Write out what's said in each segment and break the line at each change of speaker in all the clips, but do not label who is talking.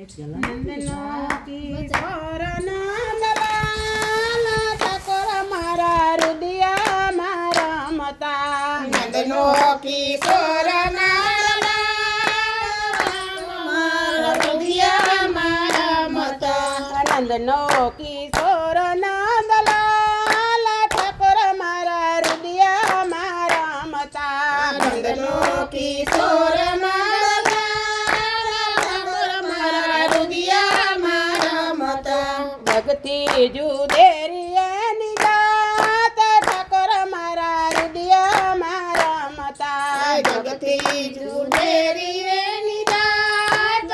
નંદનો કિશોર નંદલાલ ઠાકોર મારા હૃદયમાં રમતા.
નંદનો કિશોર નંદલાલ મારા હૃદયમાં રમતા.
નંદનો કિશોર નંદલાલ ઠાકોર મારા હૃદયમાં રમતા.
નંદનો કિશોર
જગતી જુદેરી એની જાત ઠાકોર મારા હૃદયમાં રમતા.
જગતી જુદેરી એની જાત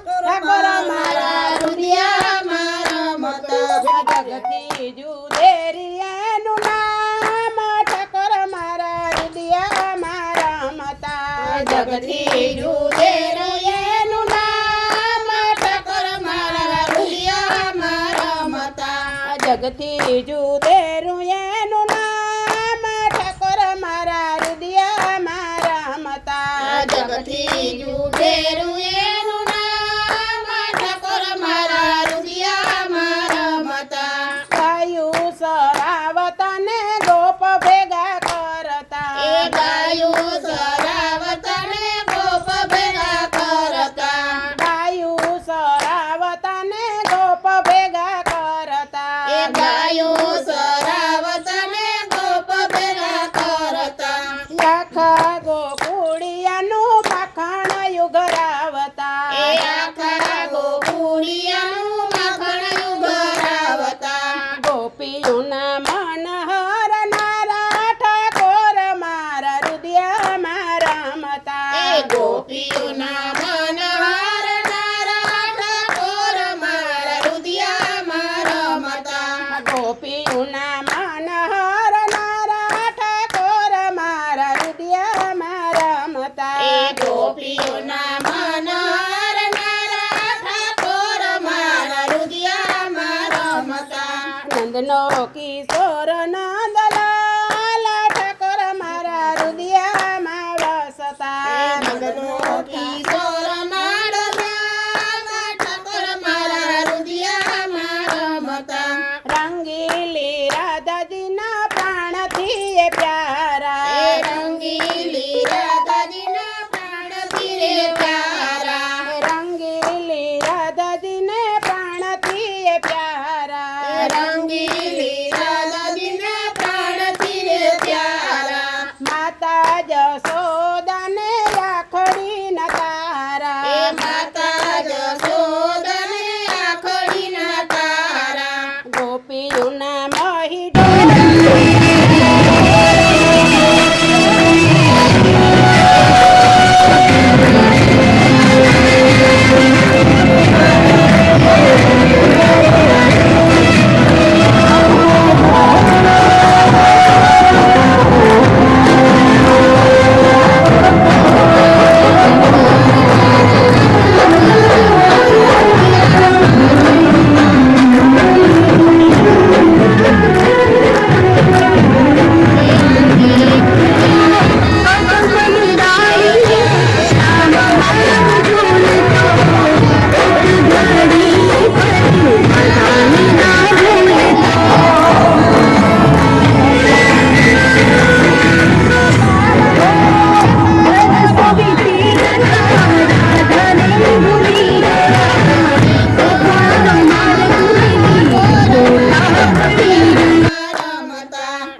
ઠાકોર મારા
હૃદયમાં રમતા.
જગતી જુદેરી એનું નામ ઠાકોર મારા હૃદયમાં રમતા.
જગતી જુદેરી એનું નામ ઠાકોર મારા હૃદયમાં રમતા.
જગતી જુદેરું એનું નામ ઠાકોર મારા હૃદયમાં રમતા.
જગતી જુદેરું એનું નામ ઠાકોર મારા હૃદયમાં રમતા.
ગાયું સરાવત ને ગોપ ભેગા કરતા.
એ ગાયું સરાવત ને ગોપ ભેગા કરતા.
ગાયું સરાવત ને ગોપ ભેગા કરતા.
એ ગાયું સરાવત ને ગોપ ભેગા કરતા.
આખા ગોકુળિયાનું પાખણ યુગરાવતા.
એ આખા ગોકુળિયાનું માખણ યુગરાવતા.
ગોપીઓના મન હરનારા ઠાકોર મારા હૃદયમાં રમતા.
એ ગોપીઓના મન હારનારા ઠાકોર મારા હૃદયમાં રમતા.
ગોપીઓના મન હરનારા ઠાકોર મારા હૃદયમાં રમતા.
એ ગોપીઓના મન હારનારા ઠાકોર મારા હૃદયમાં રમતા.
નંદનો કિશોર નંદલાલ ઠાકોર મારા હૃદયમાં વસતા.
નંદનો કિશોર નંદલાલ ઠાકોર મારા હૃદયમાં રમતા.
રંગીલી રાધાજીના પ્રાણથી એ પ્યારા.
એ રંગીલી રાધાજીના પ્રાણથી રે પ્યારા.
રંગીલી રાધાજીને પ્રાણથી એ પ્યારા.
રંગીલી રાધાજીના પ્રાણથી રે પ્યારા.
માતા જશોદાને રાખડી ન તારા.
એ માતા જશોદાને આખડીના તારા.
ગોપીઓના મોહી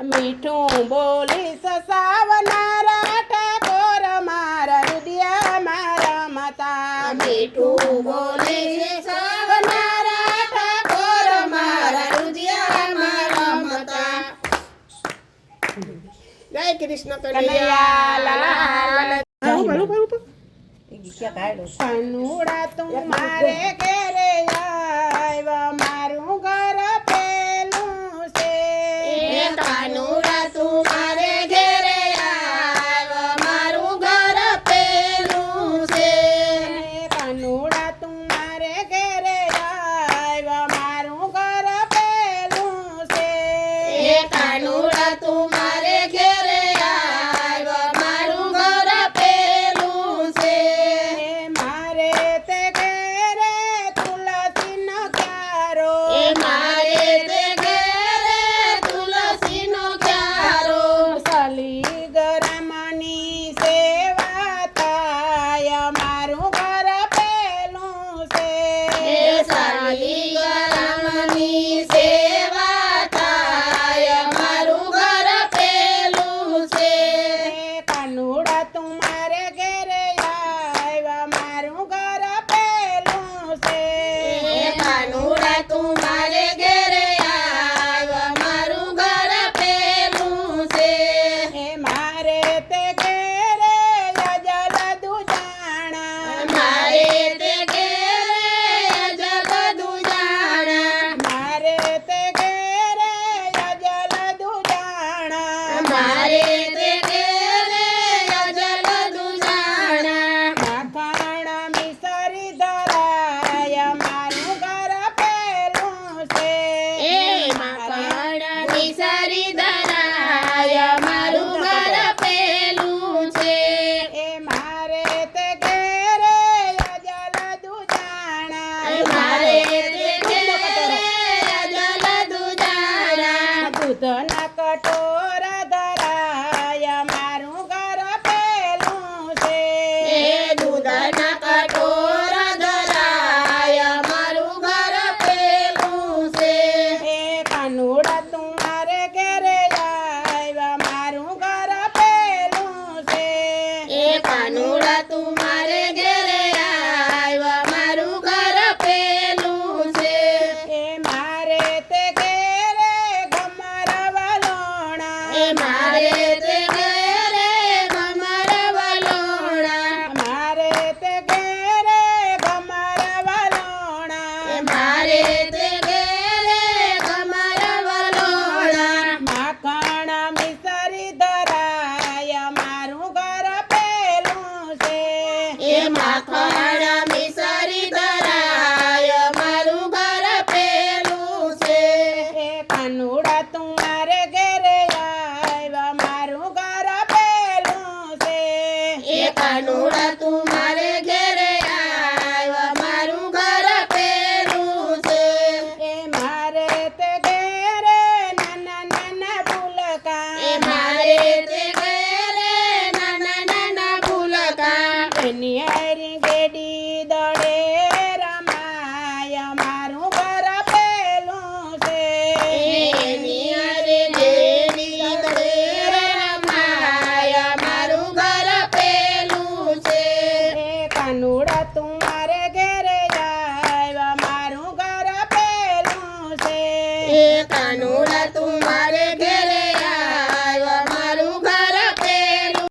મીઠું બોલી સસાવનારા ઠાકોર મારા હૃદયમાં રમતા.
મીઠું બોલે છે સવનારા ઠાકોર મારા હૃદયમાં રમતા. જય કૃષ્ણ કનૈયા લાલ.
કનુડા તું મારે ઘેરે આવ્યા મારું ઘર પેલું છે.
એ કાનુડા તું મારે ઘેરે આવ મારું ઘર પેલું છે.
કનુડા તું મારે ઘેરે આવ્યા મારું ઘર પેલું છે.
એ કાનુડા તું મારે ઘેરે આવ મારું ઘર પેલું છે.
મારે તે ઘેરે
મારે તે ઘેરે અજલ દુજાણા
દૂધના કટોરા ધરાય મારું ઘર પેલું છે
એ દૂધના કટોરા ધરાય મારું ઘર પેલું છે
એ કાનુડા તું મારે ઘેરે આવ્યા મારું ઘર પેલું છે
એ કાનુડા તું મારે ઘેરે આવ્યા મારું ઘર પેલું છે
એ મારે તે ઘેરે ગમર વલોણા
એ મારે તે ઘેરે ગમર વલોણા
મારે તે ઘેરે ગમર વલોણા
એ મારે તે ઘેરે ગમર વલોણા
માખણ મિસરી ધરાય મારું ઘર પેલું છે
એ માખણ મિસરી ધરાય મારું ઘર પેલું છે
એ કાનુડા તું મારે ઘેરે આવ્યા મારું ઘર પેલું છે
એ કાનુડા તું મારે ઘેરે આવ્યા મારું ઘર પેલું છે
એ મારે તે ઘેરે નાના નાના ભૂલકા
એ મારે તે ઘેરે નાના નાના ભૂલકા
એની હારી ગેડી દડે રમાય મારું ઘર પેલું છે
એની હારે ઘેરી દડે રમાય મારું ઘર પેલું છે
એ કાનુડા તું મારે ઘેરે આવ્યા મારું ઘર પેલું છે
એ કાનુડા તું